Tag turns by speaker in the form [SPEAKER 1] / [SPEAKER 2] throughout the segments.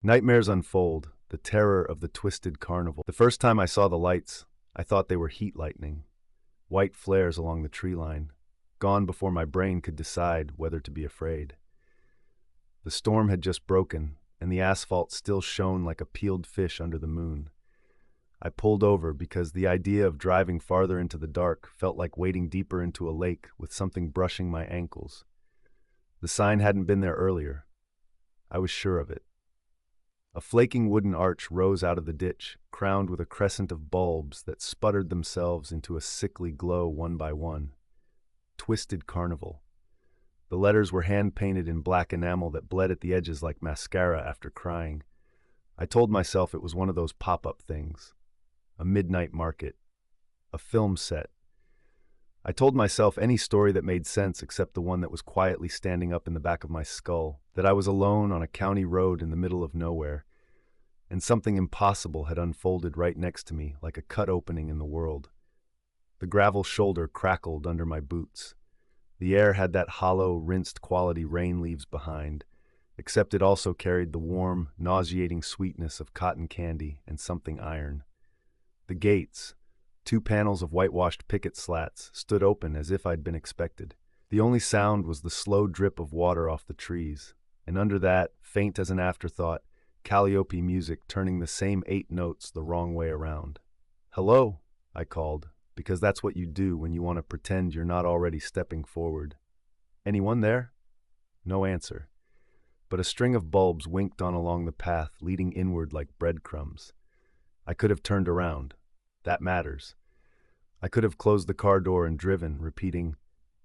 [SPEAKER 1] Nightmares unfold, the terror of the Twisted Carnival. The first time I saw the lights, I thought they were heat lightning, white flares along the tree line, gone before my brain could decide whether to be afraid. The storm had just broken, and the asphalt still shone like a peeled fish under the moon. I pulled over because the idea of driving farther into the dark felt like wading deeper into a lake with something brushing my ankles. The sign hadn't been there earlier. I was sure of it. A flaking wooden arch rose out of the ditch, crowned with a crescent of bulbs that sputtered themselves into a sickly glow one by one. Twisted Carnival. The letters were hand-painted in black enamel that bled at the edges like mascara after crying. I told myself it was one of those pop-up things. A midnight market. A film set. I told myself any story that made sense except the one that was quietly standing up in the back of my skull, that I was alone on a county road in the middle of nowhere, and something impossible had unfolded right next to me like a cut opening in the world. The gravel shoulder crackled under my boots. The air had that hollow, rinsed-quality rain leaves behind, except it also carried the warm, nauseating sweetness of cotton candy and something iron. The gates, two panels of whitewashed picket slats, stood open as if I'd been expected. The only sound was the slow drip of water off the trees, and under that, faint as an afterthought, calliope music turning the same 8 notes the wrong way around. "Hello," I called, because that's what you do when you want to pretend you're not already stepping forward. "Anyone there?" No answer, but a string of bulbs winked on along the path, leading inward like breadcrumbs. I could have turned around. That matters. I could have closed the car door and driven, repeating,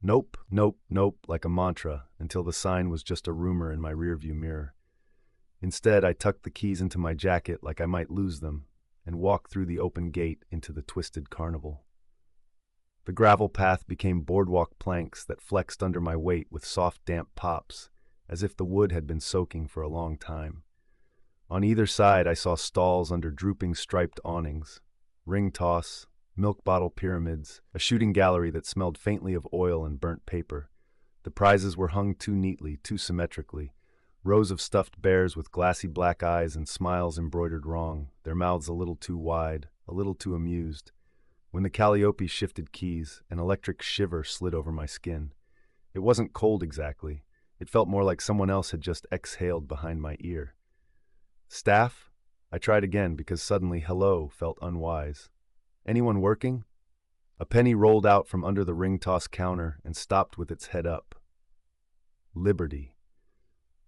[SPEAKER 1] "Nope, nope, nope," like a mantra, until the sign was just a rumor in my rearview mirror. Instead, I tucked the keys into my jacket like I might lose them, and walked through the open gate into the Twisted Carnival. The gravel path became boardwalk planks that flexed under my weight with soft, damp pops, as if the wood had been soaking for a long time. On either side, I saw stalls under drooping striped awnings, ring toss, milk bottle pyramids, a shooting gallery that smelled faintly of oil and burnt paper. The prizes were hung too neatly, too symmetrically. Rows of stuffed bears with glassy black eyes and smiles embroidered wrong, their mouths a little too wide, a little too amused. When the calliope shifted keys, an electric shiver slid over my skin. It wasn't cold exactly. It felt more like someone else had just exhaled behind my ear. "Staff?" I tried again because suddenly hello felt unwise. "Anyone working?" A penny rolled out from under the ring-toss counter and stopped with its head up. Liberty.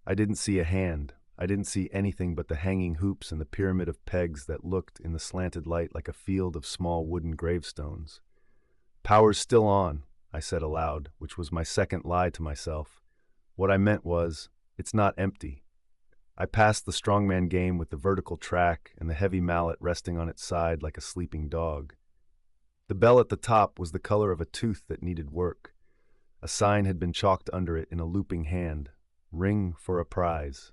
[SPEAKER 1] I didn't see a hand. I didn't see anything but the hanging hoops and the pyramid of pegs that looked, in the slanted light, like a field of small wooden gravestones. "Power's still on," I said aloud, which was my second lie to myself. What I meant was, it's not empty. I passed the strongman game with the vertical track and the heavy mallet resting on its side like a sleeping dog. The bell at the top was the color of a tooth that needed work. A sign had been chalked under it in a looping hand. "Ring for a prize."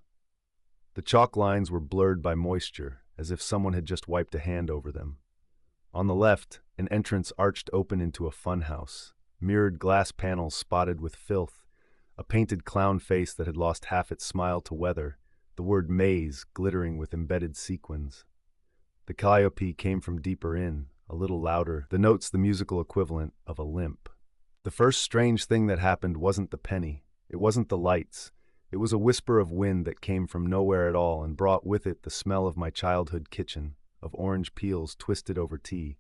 [SPEAKER 1] The chalk lines were blurred by moisture, as if someone had just wiped a hand over them. On the left, an entrance arched open into a funhouse, mirrored glass panels spotted with filth, a painted clown face that had lost half its smile to weather, the word maze glittering with embedded sequins. The calliope came from deeper in, a little louder, the notes the musical equivalent of a limp. The first strange thing that happened wasn't the penny. It wasn't the lights. It was a whisper of wind that came from nowhere at all and brought with it the smell of my childhood kitchen, of orange peels twisted over tea.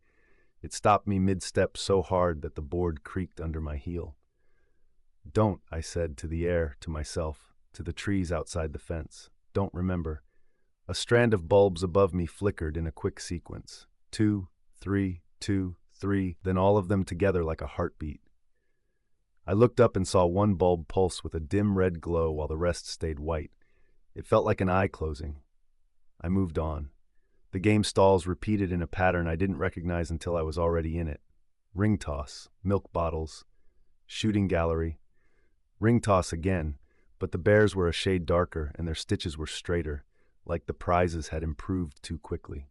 [SPEAKER 1] It stopped me mid-step so hard that the board creaked under my heel. "Don't," I said to the air, to myself, to the trees outside the fence. "Don't remember." A strand of bulbs above me flickered in a quick sequence. 2, 3, 2, 3, then all of them together like a heartbeat. I looked up and saw one bulb pulse with a dim red glow while the rest stayed white. It felt like an eye closing. I moved on. The game stalls repeated in a pattern I didn't recognize until I was already in it. Ring toss, milk bottles, shooting gallery. Ring toss again, but the bears were a shade darker and their stitches were straighter, like the prizes had improved too quickly.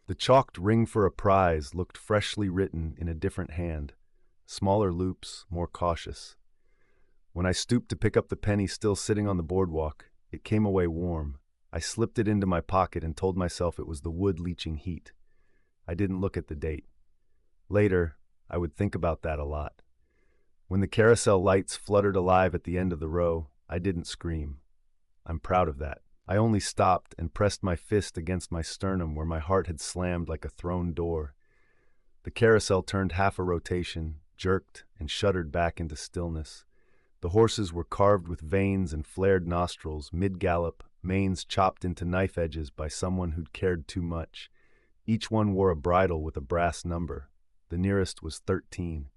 [SPEAKER 1] The chalked "ring for a prize" looked freshly written in a different hand. Smaller loops, more cautious. When I stooped to pick up the penny still sitting on the boardwalk, it came away warm, I slipped it into my pocket and told myself it was the wood leaching heat. I didn't look at the date. Later, I would think about that a lot. When the carousel lights fluttered alive at the end of the row, I didn't scream. I'm proud of that. I only stopped and pressed my fist against my sternum where my heart had slammed like a thrown door. The carousel turned half a rotation, jerked, and shuddered back into stillness. The horses were carved with veins and flared nostrils, mid-gallop, manes chopped into knife edges by someone who'd cared too much. Each one wore a bridle with a brass number. The nearest was 13.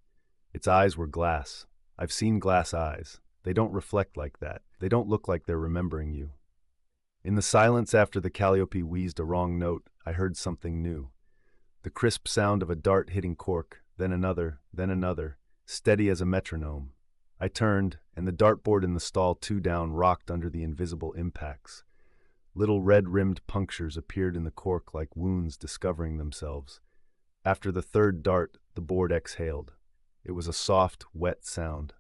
[SPEAKER 1] Its eyes were glass. I've seen glass eyes. They don't reflect like that. They don't look like they're remembering you. In the silence after the calliope wheezed a wrong note, I heard something new. The crisp sound of a dart hitting cork, then another, steady as a metronome. I turned, and the dartboard in the stall 2 down rocked under the invisible impacts. Little red-rimmed punctures appeared in the cork like wounds discovering themselves. After the 3rd dart, the board exhaled. It was a soft, wet sound.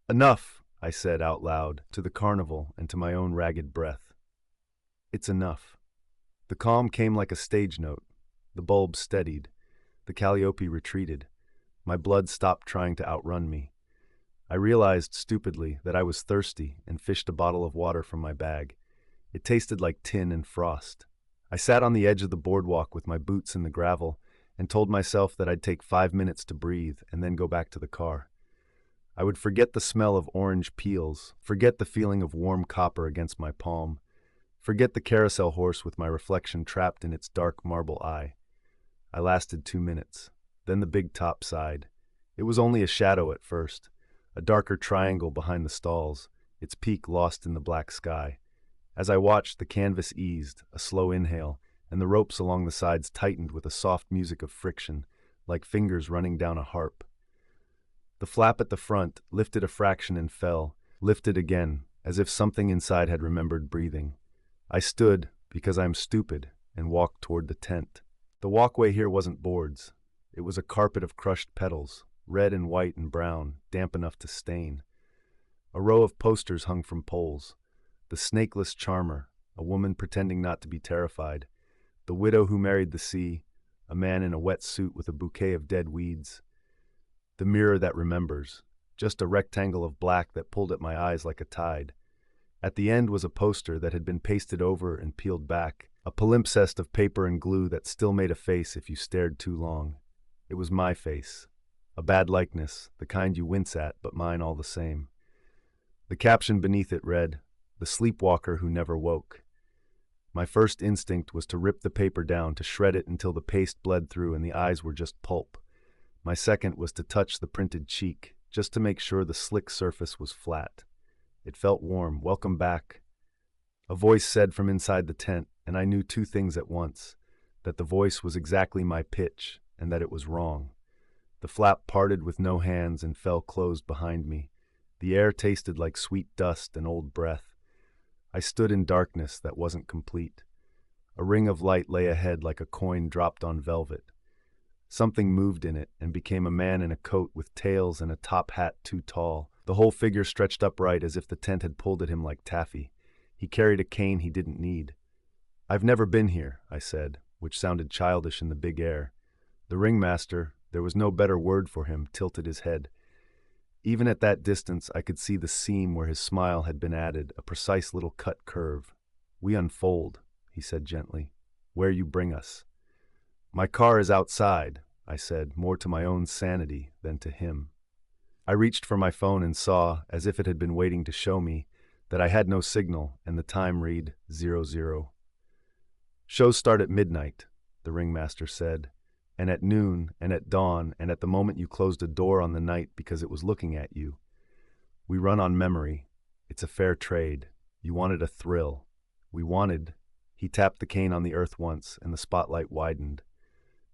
[SPEAKER 1] "Enough," I said out loud, to the carnival and to my own ragged breath. "It's enough." The calm came like a stage note. The bulb steadied. The calliope retreated. My blood stopped trying to outrun me. I realized, stupidly, that I was thirsty and fished a bottle of water from my bag. It tasted like tin and frost. I sat on the edge of the boardwalk with my boots in the gravel and told myself that I'd take 5 minutes to breathe and then go back to the car. I would forget the smell of orange peels, forget the feeling of warm copper against my palm, forget the carousel horse with my reflection trapped in its dark marble eye. I lasted 2 minutes. Then the big top sighed. It was only a shadow at first, a darker triangle behind the stalls, its peak lost in the black sky. As I watched, the canvas eased, a slow inhale, and the ropes along the sides tightened with a soft music of friction, like fingers running down a harp. The flap at the front lifted a fraction and fell, lifted again, as if something inside had remembered breathing. I stood, because I'm stupid, and walked toward the tent. The walkway here wasn't boards. It was a carpet of crushed petals, red and white and brown, damp enough to stain. A row of posters hung from poles. The snakeless charmer, a woman pretending not to be terrified. The widow who married the sea, a man in a wet suit with a bouquet of dead weeds. The mirror that remembers, just a rectangle of black that pulled at my eyes like a tide. At the end was a poster that had been pasted over and peeled back, a palimpsest of paper and glue that still made a face if you stared too long. It was my face. A bad likeness, the kind you wince at, but mine all the same. The caption beneath it read, "The sleepwalker who never woke." My first instinct was to rip the paper down, to shred it until the paste bled through and the eyes were just pulp. My second was to touch the printed cheek, just to make sure the slick surface was flat. It felt warm. "Welcome back." A voice said from inside the tent, and I knew 2 things at once: that the voice was exactly my pitch, and that it was wrong. The flap parted with no hands and fell closed behind me. The air tasted like sweet dust and old breath. I stood in darkness that wasn't complete. A ring of light lay ahead like a coin dropped on velvet. Something moved in it and became a man in a coat with tails and a top hat too tall. The whole figure stretched upright as if the tent had pulled at him like taffy. He carried a cane he didn't need. "I've never been here," I said, which sounded childish in the big air. The ringmaster, there was no better word for him, tilted his head. Even at that distance, I could see the seam where his smile had been added, a precise little cut curve. "We unfold," he said gently. "Where you bring us." "My car is outside," I said, more to my own sanity than to him. I reached for my phone and saw, as if it had been waiting to show me, that I had no signal and the time read 00. "Shows start at midnight," the ringmaster said, "and at noon, and at dawn, and at the moment you closed a door on the night because it was looking at you. We run on memory. It's a fair trade. You wanted a thrill. We wanted—" He tapped the cane on the earth once, and the spotlight widened.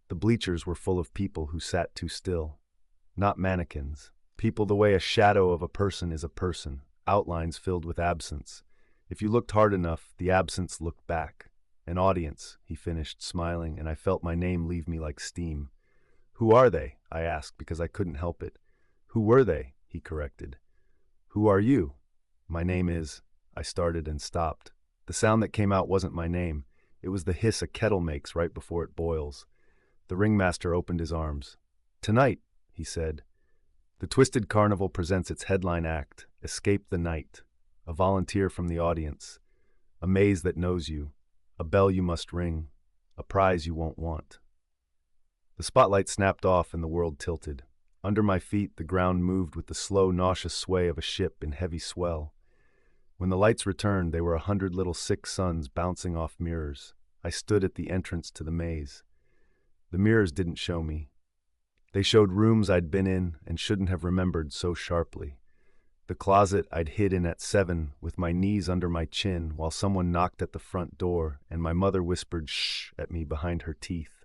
[SPEAKER 1] The bleachers were full of people who sat too still. Not mannequins. People the way a shadow of a person is a person, outlines filled with absence. If you looked hard enough, the absence looked back. "An audience," he finished, smiling, and I felt my name leave me like steam. "Who are they?" I asked, because I couldn't help it. "Who were they?" he corrected. "Who are you?" "My name is—" I started and stopped. The sound that came out wasn't my name. It was the hiss a kettle makes right before it boils. The ringmaster opened his arms. "Tonight," he said, "the Twisted Carnival presents its headline act, Escape the Night. A volunteer from the audience. A maze that knows you. A bell you must ring. A prize you won't want." The spotlight snapped off and the world tilted. Under my feet, the ground moved with the slow, nauseous sway of a ship in heavy swell. When the lights returned, they were 100 little sick suns bouncing off mirrors. I stood at the entrance to the maze. The mirrors didn't show me. They showed rooms I'd been in and shouldn't have remembered so sharply. The closet I'd hid in at 7 with my knees under my chin while someone knocked at the front door and my mother whispered shh at me behind her teeth.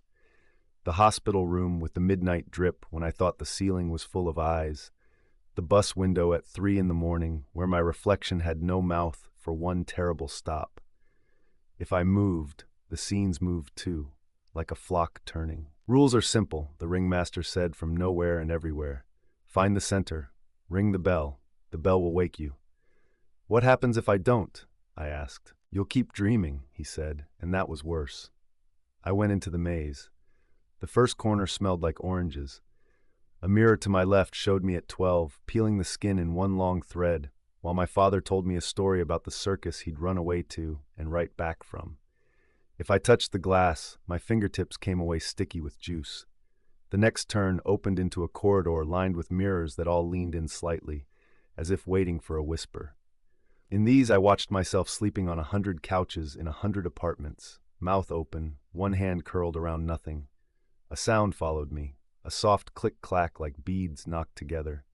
[SPEAKER 1] The hospital room with the midnight drip when I thought the ceiling was full of eyes. The bus window at 3 in the morning where my reflection had no mouth for one terrible stop. If I moved, the scenes moved too, like a flock turning. "Rules are simple," the ringmaster said from nowhere and everywhere. "Find the center. Ring the bell. The bell will wake you." "What happens if I don't?" I asked. "You'll keep dreaming," he said, and that was worse. I went into the maze. The first corner smelled like oranges. A mirror to my left showed me at 12, peeling the skin in one long thread, while my father told me a story about the circus he'd run away to and right back from. If I touched the glass, my fingertips came away sticky with juice. The next turn opened into a corridor lined with mirrors that all leaned in slightly, as if waiting for a whisper. In these I watched myself sleeping on 100 couches in 100 apartments, mouth open, one hand curled around nothing. A sound followed me, a soft click-clack like beads knocked together.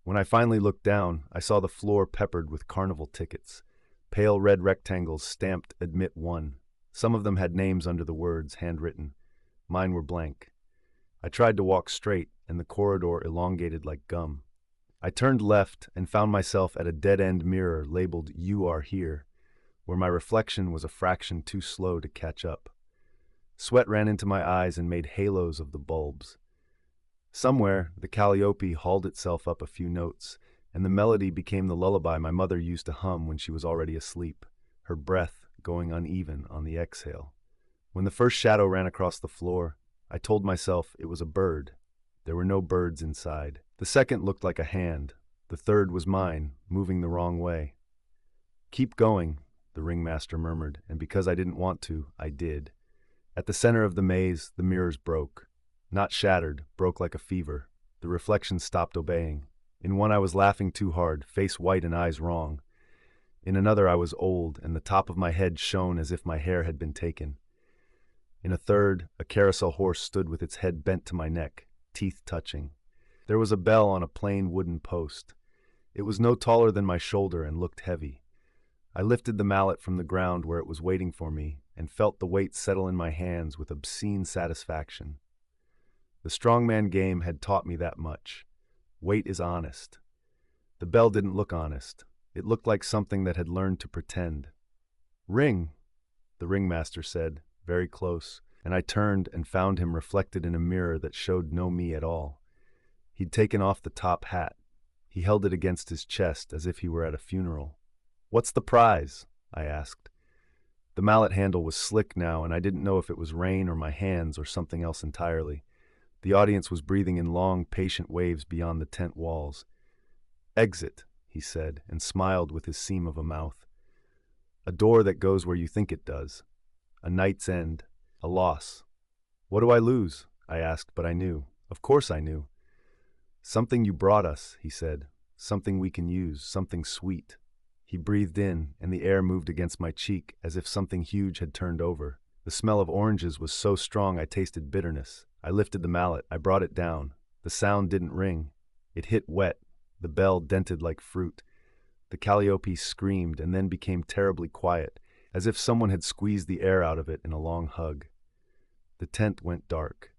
[SPEAKER 1] When I finally looked down, I saw the floor peppered with carnival tickets, pale red rectangles stamped "Admit 1." Some of them had names under the words, handwritten. Mine were blank. I tried to walk straight, and the corridor elongated like gum. I turned left and found myself at a dead-end mirror labeled "You Are Here," where my reflection was a fraction too slow to catch up. Sweat ran into my eyes and made halos of the bulbs. Somewhere, the calliope hauled itself up a few notes, and the melody became the lullaby my mother used to hum when she was already asleep, her breath going uneven on the exhale. When the first shadow ran across the floor, I told myself it was a bird. There were no birds inside. The second looked like a hand. The third was mine, moving the wrong way. "Keep going," the ringmaster murmured, and because I didn't want to, I did. At the center of the maze, the mirrors broke. Not shattered, broke like a fever. The reflections stopped obeying. In one I was laughing too hard, face white and eyes wrong. In another I was old, and the top of my head shone as if my hair had been taken. In a third, a carousel horse stood with its head bent to my neck, teeth touching. There was a bell on a plain wooden post. It was no taller than my shoulder and looked heavy. I lifted the mallet from the ground where it was waiting for me and felt the weight settle in my hands with obscene satisfaction. The strongman game had taught me that much. Weight is honest. The bell didn't look honest. It looked like something that had learned to pretend. "Ring," the ringmaster said, very close, and I turned and found him reflected in a mirror that showed no me at all. He'd taken off the top hat. He held it against his chest as if he were at a funeral. "What's the prize?" I asked. The mallet handle was slick now, and I didn't know if it was rain or my hands or something else entirely. The audience was breathing in long, patient waves beyond the tent walls. "Exit," he said, and smiled with his seam of a mouth. "A door that goes where you think it does. A night's end. A loss." "What do I lose?" I asked, but I knew. Of course I knew. "Something you brought us," he said. "Something we can use, something sweet." He breathed in, and the air moved against my cheek as if something huge had turned over. The smell of oranges was so strong I tasted bitterness. I lifted the mallet. I brought it down. The sound didn't ring. It hit wet. The bell dented like fruit. The calliope screamed and then became terribly quiet, as if someone had squeezed the air out of it in a long hug. The tent went dark.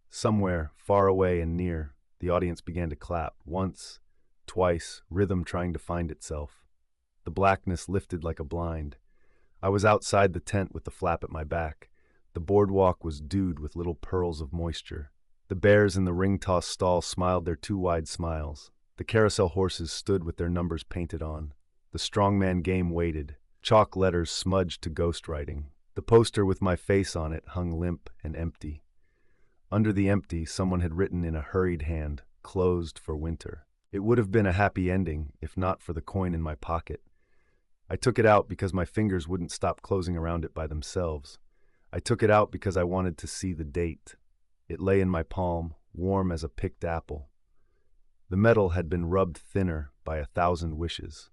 [SPEAKER 1] Somewhere, far away and near, the audience began to clap, once, twice, rhythm trying to find itself. The blackness lifted like a blind. I was outside the tent with the flap at my back. The boardwalk was dewed with little pearls of moisture. The bears in the ring-toss stall smiled their too wide smiles. The carousel horses stood with their numbers painted on. The strongman game waited. chalk letters smudged to ghostwriting. The poster with my face on it hung limp and empty. Under the empty, someone had written in a hurried hand, "Closed for winter." It would have been a happy ending if not for the coin in my pocket. I took it out because my fingers wouldn't stop closing around it by themselves. I took it out because I wanted to see the date. It lay in my palm, warm as a picked apple. The metal had been rubbed thinner by 1,000 wishes.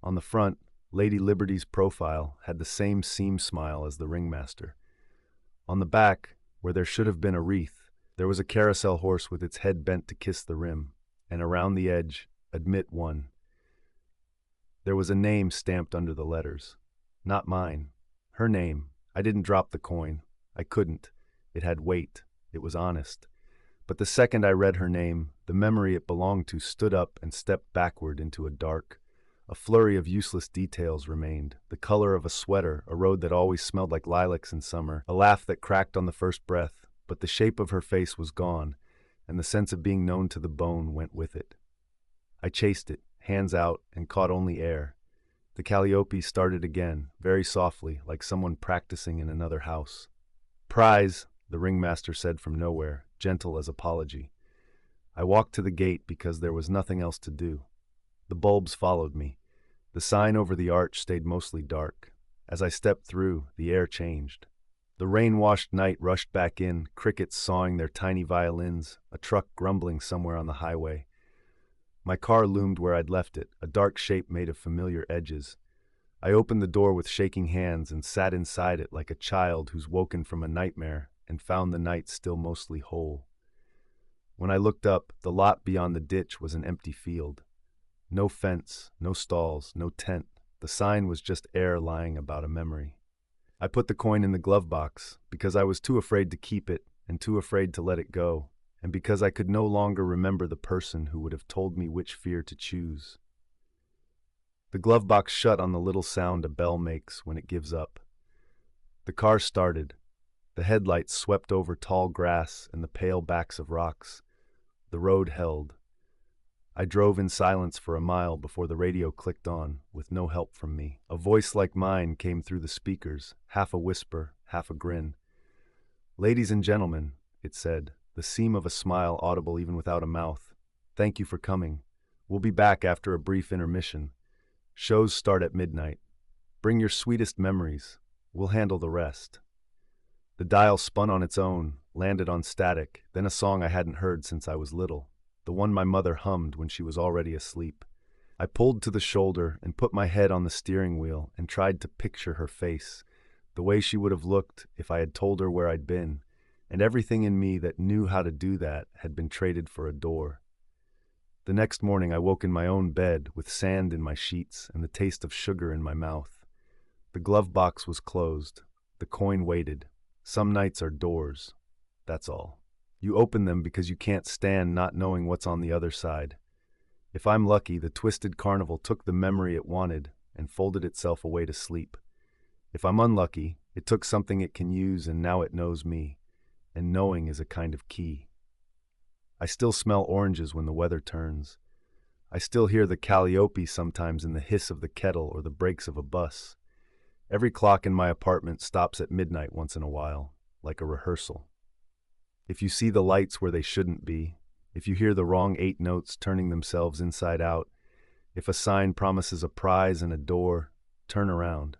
[SPEAKER 1] On the front, Lady Liberty's profile had the same seam smile as the ringmaster. On the back, where there should have been a wreath, there was a carousel horse with its head bent to kiss the rim, and around the edge, "Admit one." There was a name stamped under the letters. Not mine. Her name. I didn't drop the coin. I couldn't. It had weight. It was honest. But the second I read her name, the memory it belonged to stood up and stepped backward into a dark. A flurry of useless details remained. The color of a sweater, a road that always smelled like lilacs in summer, a laugh that cracked on the first breath, but the shape of her face was gone, and the sense of being known to the bone went with it. I chased it, hands out, and caught only air. The calliope started again, very softly, like someone practicing in another house. "Prize," the ringmaster said from nowhere, gentle as apology. I walked to the gate because there was nothing else to do. The bulbs followed me. The sign over the arch stayed mostly dark. As I stepped through, the air changed. The rain-washed night rushed back in, crickets sawing their tiny violins, a truck grumbling somewhere on the highway. My car loomed where I'd left it, a dark shape made of familiar edges. I opened the door with shaking hands and sat inside it like a child who's woken from a nightmare and found the night still mostly whole. When I looked up, the lot beyond the ditch was an empty field. No fence, no stalls, no tent. The sign was just air lying about a memory. I put the coin in the glove box because I was too afraid to keep it and too afraid to let it go, and because I could no longer remember the person who would have told me which fear to choose. The glove box shut on the little sound a bell makes when it gives up. The car started. The headlights swept over tall grass and the pale backs of rocks. The road held. I drove in silence for a mile before the radio clicked on, with no help from me. A voice like mine came through the speakers, half a whisper, half a grin. "Ladies and gentlemen," it said, the seam of a smile audible even without a mouth. "Thank you for coming. We'll be back after a brief intermission. Shows start at midnight. Bring your sweetest memories. We'll handle the rest." The dial spun on its own, landed on static, then a song I hadn't heard since I was little, the one my mother hummed when she was already asleep. I pulled to the shoulder and put my head on the steering wheel and tried to picture her face, the way she would have looked if I had told her where I'd been, and everything in me that knew how to do that had been traded for a door. The next morning I woke in my own bed with sand in my sheets and the taste of sugar in my mouth. The glove box was closed. The coin waited. Some nights are doors. That's all. You open them because you can't stand not knowing what's on the other side. If I'm lucky, the Twisted Carnival took the memory it wanted and folded itself away to sleep. If I'm unlucky, it took something it can use and now it knows me. And knowing is a kind of key. I still smell oranges when the weather turns. I still hear the calliope sometimes in the hiss of the kettle or the brakes of a bus. Every clock in my apartment stops at midnight once in a while, like a rehearsal. If you see the lights where they shouldn't be, if you hear the wrong 8 notes turning themselves inside out, if a sign promises a prize and a door, turn around.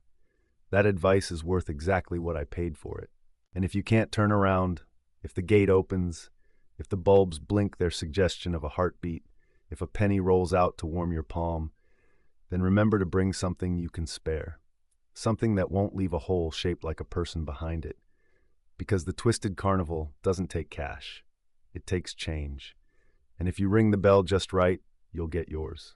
[SPEAKER 1] That advice is worth exactly what I paid for it. And if you can't turn around, if the gate opens, if the bulbs blink their suggestion of a heartbeat, if a penny rolls out to warm your palm, then remember to bring something you can spare. Something that won't leave a hole shaped like a person behind it. Because the Twisted Carnival doesn't take cash. It takes change. And if you ring the bell just right, you'll get yours.